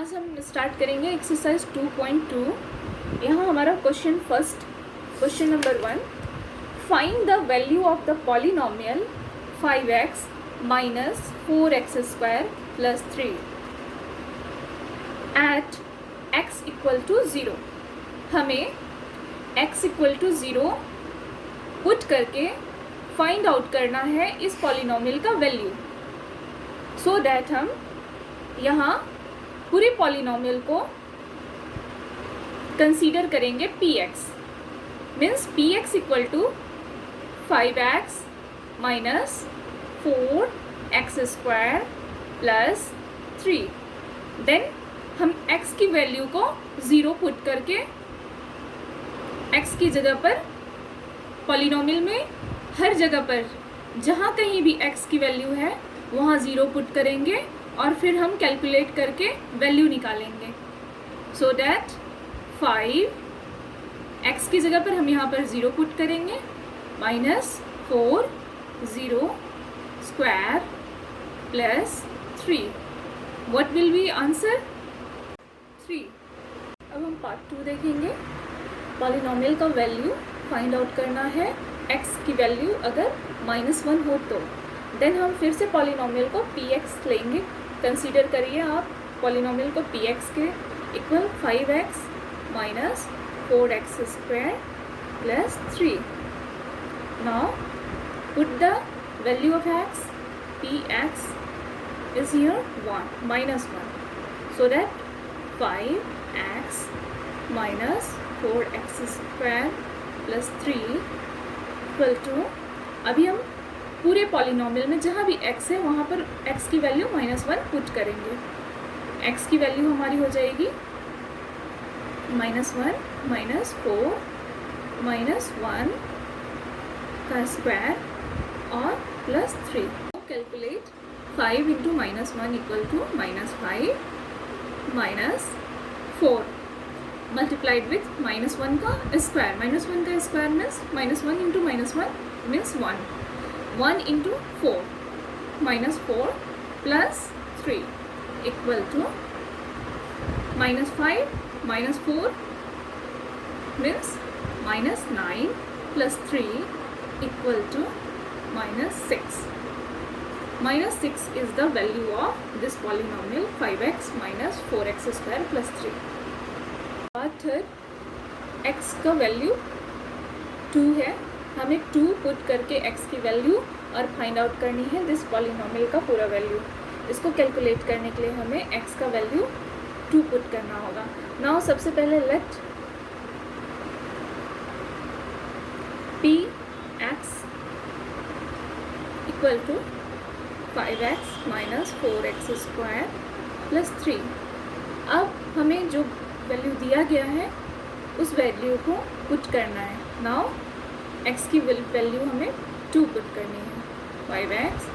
आज हम स्टार्ट करेंगे एक्सरसाइज 2.2। यहाँ हमारा question number 1, find the value of the polynomial 5x minus 4x² plus 3 at x equal to 0। हमें x इक्वल टू 0 पुट करके find out करना है इस पॉलिनोमियल का वैल्यू, सो दैट हम यहाँ पूरे पॉलिनोमियल को कंसीडर करेंगे px, means px equal to 5x minus 4x² plus 3। Then हम x की वैल्यू को 0 पुट करके x की जगह पर पॉलिनोमियल में हर जगह पर जहाँ कहीं भी x की वैल्यू है वहाँ 0 पुट करेंगे और फिर हम कैलकुलेट करके वैल्यू निकालेंगे, सो दैट 5x की जगह पर हम यहाँ पर 0 पुट करेंगे minus 4 0 square plus 3। What will B answer 3। अब हम पार्ट 2 देखेंगे। पॉलिनोमियल का वैल्यू फाइंड आउट करना है। x की वैल्यू अगर -1 हो तो देन हम फिर से पॉलिनोमियल को px लेंगे। कंसीडर करिए आप पॉलिनोमियल को px के equal 5x minus 4x² plus 3। Now put the value of x, px is here 1 minus 1, so that 5x minus 4x² plus 3 equal to, अभी हम पूरे पॉलिनोमियल में जहाँ भी x है वहाँ पर x की वैल्यू -1 पुट करेंगे। x की वैल्यू हमारी हो जाएगी -1 माइनस 4 माइनस 1 का स्क्वायर और plus 3। Calculate 5 into -1 equal to -5 minus 4 multiplied with -1 का स्क्वायर। -1 का square means -1 into -1 means 1 1 into 4 -4 plus 3 equal to -5 minus 4 means -9 plus 3 equal to -6। -6 is the value of this polynomial 5x minus 4x² plus 3। Part third, x का value 2 है। हमें 2 put करके x की value और find out करनी है this polynomial का पूरा वैल्यू। इसको कैलकुलेट करने के लिए हमें x का वैल्यू 2 पुट करना होगा। नाउ सबसे पहले let px equal to 5x minus 4x² plus 3। अब हमें जो वैल्यू दिया गया है उस वैल्यू को पुट करना है। नाउ x की वैल्यू हमें 2 पुट करनी है, 5x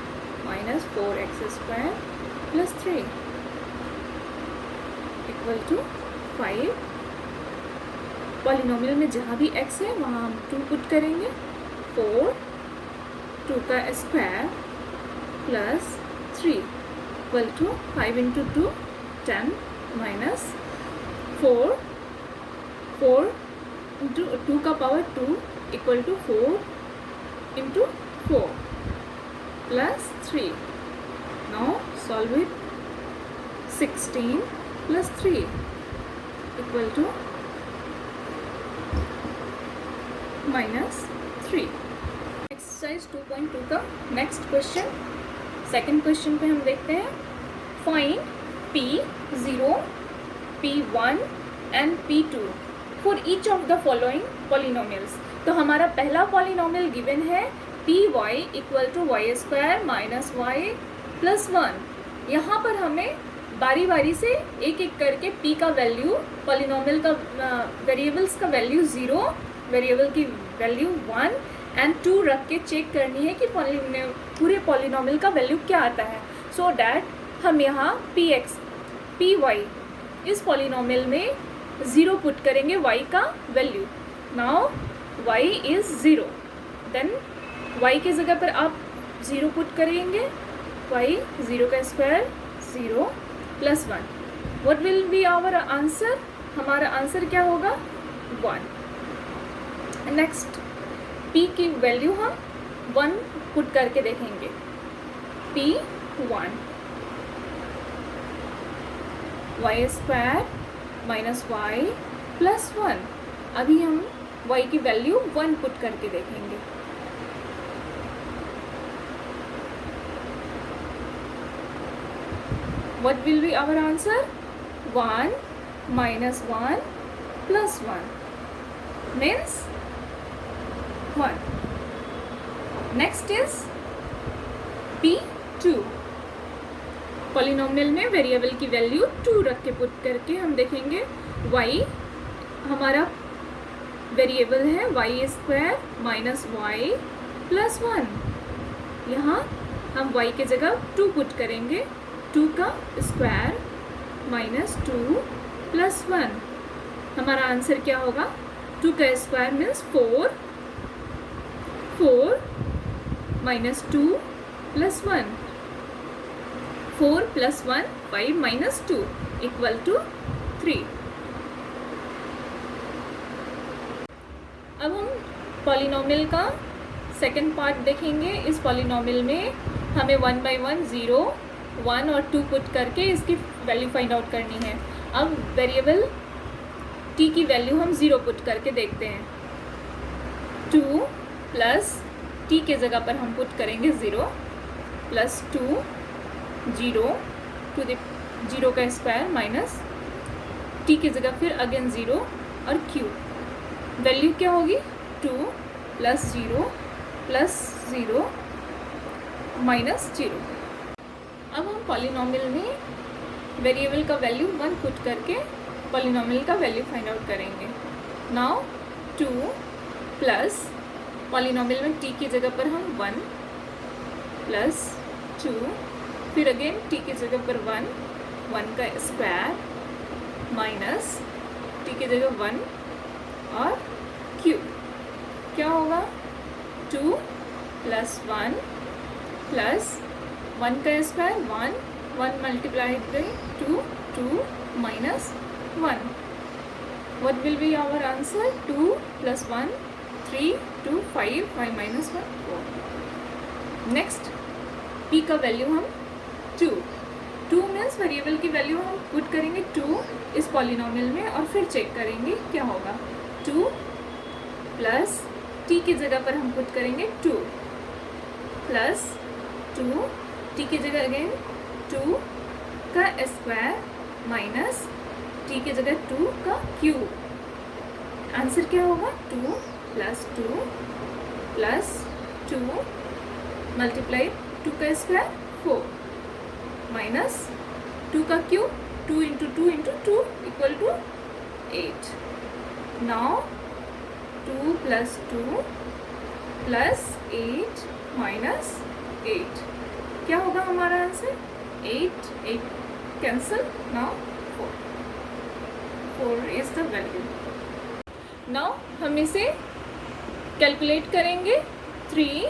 minus 4x² plus 3 equal to 5। Polynomial में जहाँ भी x है वहाँ हम 2 पुट करेंगे, 4 2 का square plus 3 equal to 5 into 2 10 minus 4 4 into 2 का power 2 equal to 4 into 4 plus 3। Now solve it, 16 plus 3 equal to -3। Exercise 2.2 का नेक्स्ट क्वेश्चन, सेकंड क्वेश्चन पे हम देखते हैं। Find p0 p1 and p2 for each of the following polynomials. तो हमारा पहला polynomial given है py equal to y² minus y plus 1। यहाँ पर हमें बारी बारी से एक एक करके p का वैल्यू, पॉलिनोमियल का वेरिएबल्स का वैल्यू 0, वेरिएबल की वैल्यू 1 एंड 2 रख के चेक करनी है कि पूरे पॉलिनोमियल का वैल्यू क्या आता है, सो डैट हम यहाँ px py इस पॉलिनोमियल में 0 पुट करेंगे y का value. Now y is 0, then y की जगह पर आप 0 पुट करेंगे, y 0 का square 0 plus 1 what will be our answer? हमारा आंसर क्या होगा? 1. नेक्स्ट, p की वैल्यू हम 1 पुट करके देखेंगे. p 1, y square minus y plus 1. अभी हम y की वैल्यू 1 पुट करके देखेंगे. What will be our answer? 1 minus 1 plus 1 means 1. Next is p2. Polynomial में वेरिएबल की वैल्यू 2 रख के पुट करके हम देखेंगे. y हमारा वेरिएबल है y square minus y plus 1. यहाँ हम y के जगह 2 पुट करेंगे. 2 का स्क्वायर माइनस 2 प्लस 1. हमारा आंसर क्या होगा? 2 का square means 4. 4 minus 2 plus 1. 4 plus 1 5 minus 2 equal to 3. अब हम पॉलिनोमियल का सेकंड पार्ट देखेंगे. इस पॉलिनोमियल में हमें 1 बाई 1 0 1 और 2 पुट करके इसकी वैल्यू फाइंड आउट करनी है. अब वेरिएबल t की वैल्यू हम 0 पुट करके देखते हैं. 2 प्लस t के जगह पर हम पुट करेंगे 0 प्लस 2 0 टू द 0 का स्क्वायर माइनस t की जगह फिर अगेन 0 और q. वैल्यू क्या होगी? 2 प्लस 0 प्लस 0 माइनस 0. अब हम पॉलिनोमियल में वेरिएबल का वैल्यू 1 पुट करके पॉलिनोमियल का वैल्यू फाइंड आउट करेंगे. नाउ 2 प्लस पॉलिनोमियल में t की जगह पर हम 1 प्लस 2 फिर अगेन t की जगह पर 1 का स्क्वायर माइनस t की जगह 1 और q. क्या होगा? 2 प्लस 1 प्लस 1 का square 1 multiplied by 2 2 minus 1. What will be our answer? 2 plus 1 3 2 5 5 minus 1 4. Next, p का वैल्यू हम 2 मीन्स वेरिएबल की वैल्यू हम पुट करेंगे 2 इस पॉलिनोमियल में और फिर चेक करेंगे क्या होगा. 2 प्लस t की जगह पर हम पुट करेंगे 2 प्लस 2 t की जगह अगेन 2 का स्क्वायर माइनस t की जगह 2 का क्यूब. आंसर क्या होगा? 2 प्लस 2 प्लस 2 मल्टीप्लाई 2 का स्क्वायर 4 माइनस 2 का cube 2 into 2 into 2 equal to 8. Now 2 plus 2 plus 8 minus 8. क्या होगा हमारा answer? 8 8 cancel. Now 4 is the value. Now हम इसे कैलकुलेट करेंगे. 3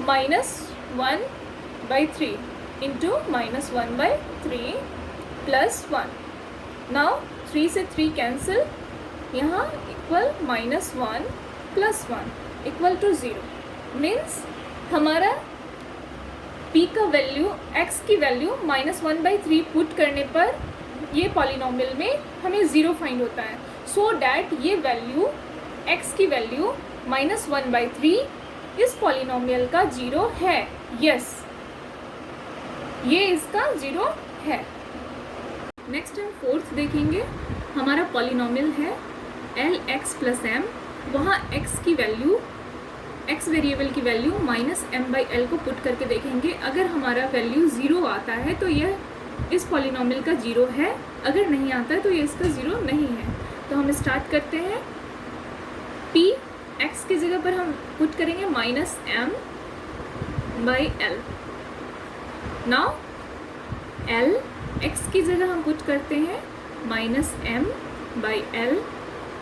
minus 1 by 3 into minus 1 by 3 plus 1. Now 3 से 3 कैंसिल. यहाँ equal minus 1 plus 1 equal to 0. Means हमारा p का वैल्यू x की वैल्यू माइनस 1 बाई 3 पुट करने पर ये पॉलिनोमियल में हमें 0 फाइंड होता है. सो डैट ये वैल्यू x की वैल्यू माइनस 1 बाई 3 इस पॉलिनोमियल का 0 है. यस, ये इसका 0 है. नेक्स्ट हम फोर्थ देखेंगे. हमारा पॉलिनोमियल है lx प्लस m. वहाँ x की वैल्यू x वेरिएबल की value minus m by l को पुट करके देखेंगे. अगर हमारा वैल्यू 0 आता है तो यह इस पॉलिनोमियल का 0 है. अगर नहीं आता है तो ये इसका 0 नहीं है. तो हम स्टार्ट करते हैं. p x की जगह पर हम पुट करेंगे minus m by l. Now l x की जगह हम पुट करते हैं minus m by l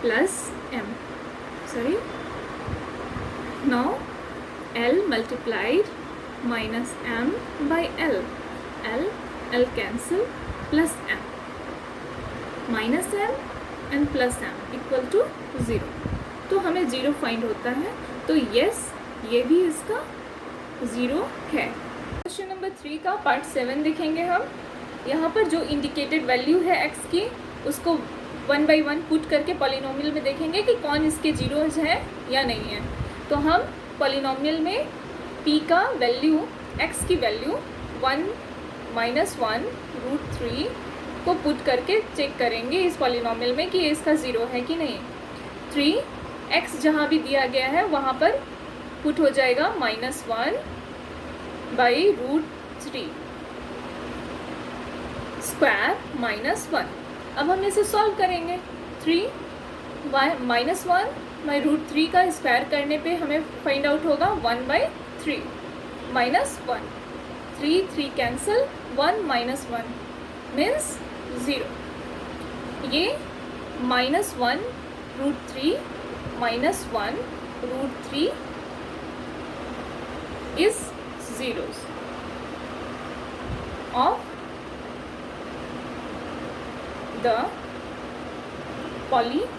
plus m. Sorry, now l multiplied minus m by l. l cancel plus m. Minus M and plus M equal to 0, तो हमें 0 find होता है। तो यस, ये भी इसका 0 है। क्वेश्चन नंबर 3 का पार्ट 7 देखेंगे हम। यहाँ पर जो इंडिकेटेड वैल्यू है x की, उसको 1 by 1 पुट करके पॉलिनोमियल में देखेंगे कि कौन इसके जीरोज है या नहीं है। तो हम पॉलिनोमियल में p का वैल्यू, x की वैल्यू 1 - 1 √3 को पुट करके चेक करेंगे इस पॉलिनोमियल में कि इसका 0 है कि नहीं। 3x जहाँ भी दिया गया है वहाँ पर पुट हो जाएगा -1 by √3 स्क्वायर -1। अब हम इसे सॉल्व करेंगे। 3 -1 by √3 का स्क्वायर करने पे हमें फाइंड आउट होगा 1/3 -1, 3 कैंसिल, 1 - 1 मीन्स 0। ये -1 √3 -1 √3 is zeros of the polynomial।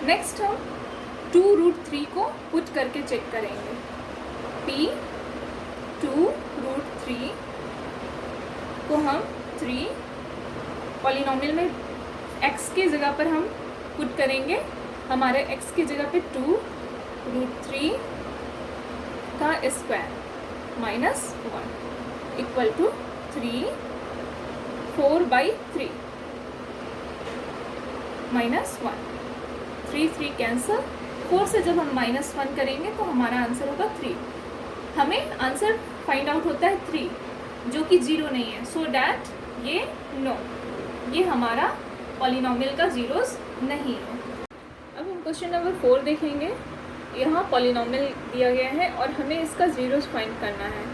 Next हम 2 √3 को पुट करके चेक करेंगे। p 2 √3 को हम 3 पॉलिनोमियल में x के जगह पर हम पुट करेंगे। हमारे x की जगह पे 2 √3 का स्क्वायर -1 इक्वल टू 3 4/3 -1, 3 कैंसल, 4 से जब हम -1 करेंगे तो हमारा आंसर होगा 3। हमें आंसर फाइंड आउट होता है 3, जो कि 0 नहीं है। सो डैट ये नो, ये हमारा पॉलिनोमियल का जीरोस नहीं है। अब हम क्वेश्चन नंबर 4 देखेंगे। यहाँ पॉलिनोमियल दिया गया है और हमें इसका जीरोस फाइंड करना है।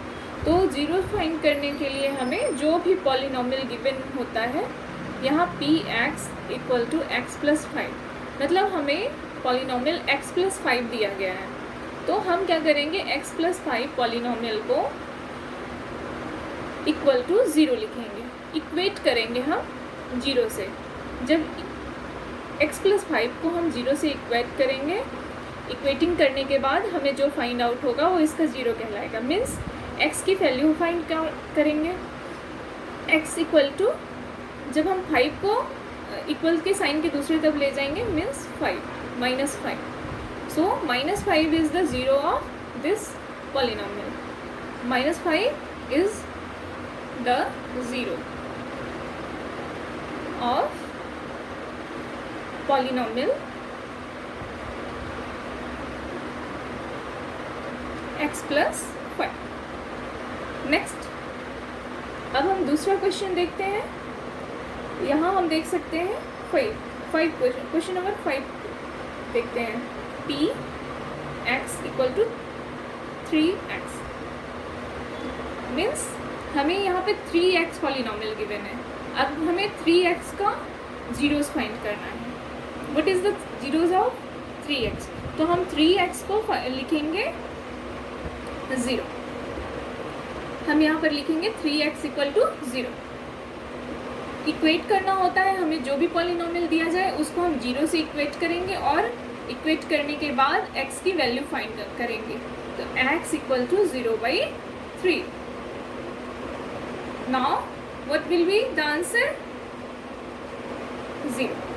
तो जीरोस फाइंड करने के लिए हमें जो भी पॉलिनोमियल गिवन होता है, यहाँ px इक्वल टू x + 5, मतलब हमें पॉलिनोमियल x + 5 दिया गया है। तो हम क्या करेंगे, x + 5 पॉलिनोमियल को इक्वल टू 0 लिखेंगे, इक्वेट करेंगे हम 0 से। जब x + 5 को हम 0 से इक्वेट करेंगे, इक्वेटिंग करने के बाद हमें जो फाइंड आउट होगा वो इसका 0 कहलाएगा। मीन्स x की वैल्यू फाइंड करेंगे। x इक्वल टू, जब हम 5 को इक्वल के साइन के दूसरी तरफ ले जाएंगे, means 5 -5। So -5 is the 0 of this polynomial. -5 is the 0 of polynomial x + 5। Next, अब हम दूसरा क्वेश्चन देखते हैं। यहाँ हम देख सकते हैं 5 क्वेश्चन नंबर 5 देखते हैं। px equal to 3x means हमें यहाँ पे 3x पॉलिनोमियल गिवन है। अब हमें 3x का जीरोस फाइंड करना है। What is the zeros of 3x? तो हम 3x को लिखेंगे 0। हम यहाँ पर लिखेंगे 3x इक्वल टू 0। इक्वेट करना होता है हमें, जो भी पॉलिनोमियल दिया जाए उसको हम 0 से इक्वेट करेंगे और इक्वेट करने के बाद x की वैल्यू फाइंड करेंगे। तो x इक्वल टू 0/3। Now what will be the answer? 0।